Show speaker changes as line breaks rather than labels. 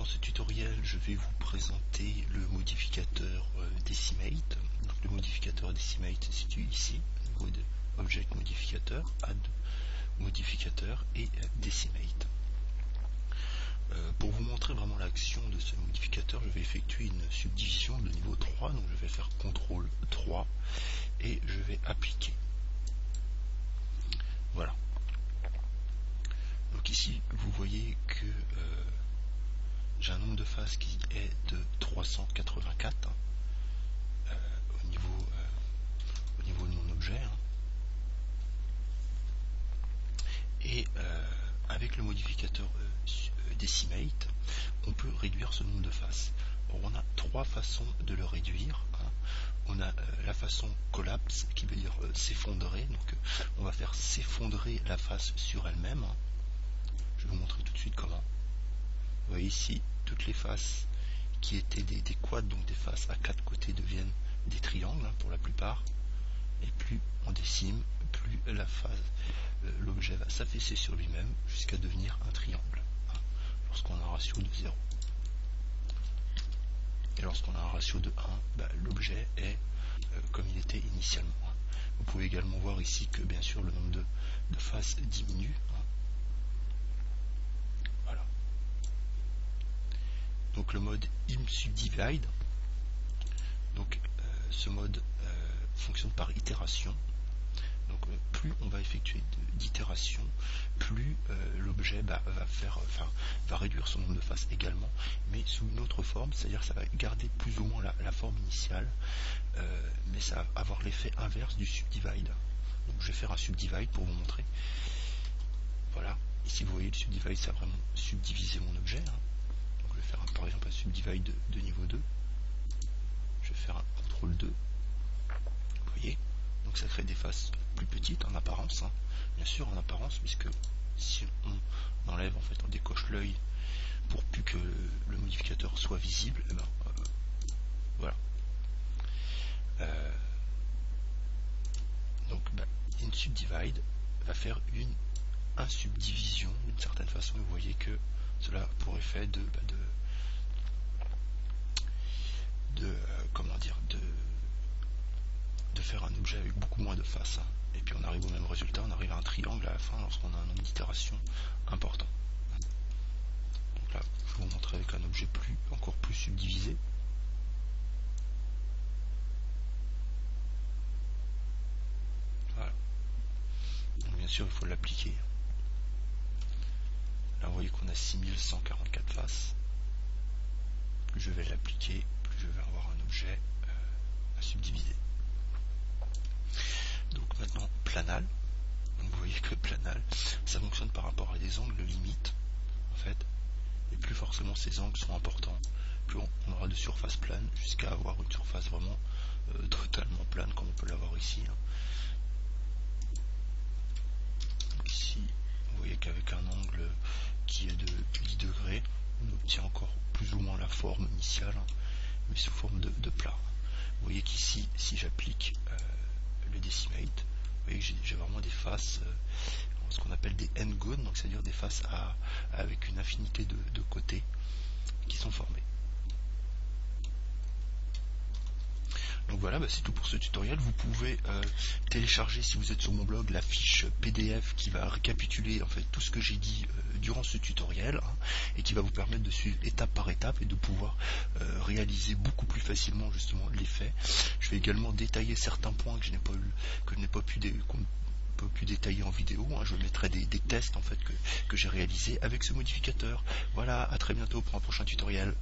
ce tutoriel, je vais vous présenter le modificateur Decimate. Donc, le modificateur Decimate se situe ici, au niveau de Object Modificateur, Add Modificateur et Decimate. Pour vous montrer vraiment l'action de ce modificateur, je vais effectuer une subdivision de niveau 3. Donc je vais faire CTRL 3 et je vais appliquer. Voilà. Donc ici, vous voyez que j'ai un nombre de faces qui est de 384 au niveau de mon objet. Et avec le modificateur Decimate, on peut réduire ce nombre de faces. Bon, on a trois façons de le réduire. On a la façon collapse, qui veut dire s'effondrer. Donc on va faire s'effondrer la face sur elle-même. Je vais vous montrer tout de suite comment. Vous voyez ici, toutes les faces qui étaient des quads, donc des faces à quatre côtés, deviennent des triangles pour la plupart. Et plus on décime, plus l'objet va s'affaisser sur lui-même jusqu'à devenir un triangle, lorsqu'on a un ratio de 0. Et lorsqu'on a un ratio de 1, l'objet est comme il était initialement. Vous pouvez également voir ici que bien sûr le nombre de faces diminue. Voilà. Donc le mode imSubdivide, donc ce mode fonctionne par itération. Donc plus on va effectuer d'itérations, plus l'objet va réduire son nombre de faces également, mais sous une autre forme, c'est-à-dire que ça va garder plus ou moins la forme initiale, mais ça va avoir l'effet inverse du subdivide. Donc je vais faire un subdivide pour vous montrer. Voilà, ici vous voyez le subdivide, ça a vraiment subdivisé mon objet. Donc je vais faire par exemple un subdivide de niveau 2. Je vais faire un CTRL 2. Vous voyez, donc ça crée des faces plus petites en apparence, bien sûr en apparence, puisque si on enlève, en fait on décoche l'œil pour plus que le modificateur soit visible, et voilà. Donc InSubdivide va faire une insubdivision d'une certaine façon. Vous voyez que cela a pour effet de faire un objet avec beaucoup moins de faces. Et puis on arrive au même résultat, on arrive à un triangle à la fin lorsqu'on a un nombre d'itérations important. Donc là, je vais vous montrer avec un objet encore plus subdivisé. Voilà. Donc bien sûr, il faut l'appliquer. Là, vous voyez qu'on a 6144 faces. Plus je vais l'appliquer, plus je vais avoir un objet à subdiviser. Donc maintenant, planal. Donc vous voyez que planal, ça fonctionne par rapport à des angles limites, en fait. Et plus forcément ces angles sont importants, plus on aura de surface plane, jusqu'à avoir une surface vraiment totalement plane, comme on peut l'avoir ici. Donc ici, vous voyez qu'avec un angle qui est de 10 degrés, on obtient encore plus ou moins la forme initiale, mais sous forme de plat. Vous voyez qu'ici, si j'applique le Decimate, vous voyez que j'ai vraiment des faces, ce qu'on appelle des n-gones, donc c'est-à-dire des faces avec une infinité de côtés qui sont formés. Donc voilà, c'est tout pour ce tutoriel. Vous pouvez télécharger, si vous êtes sur mon blog, la fiche PDF qui va récapituler en fait tout ce que j'ai dit durant ce tutoriel, et qui va vous permettre de suivre étape par étape et de pouvoir réaliser beaucoup plus facilement justement l'effet. Je vais également détailler certains points que je n'ai pas pu détailler en vidéo. Je mettrai des tests en fait que j'ai réalisés avec ce modificateur. Voilà, à très bientôt pour un prochain tutoriel.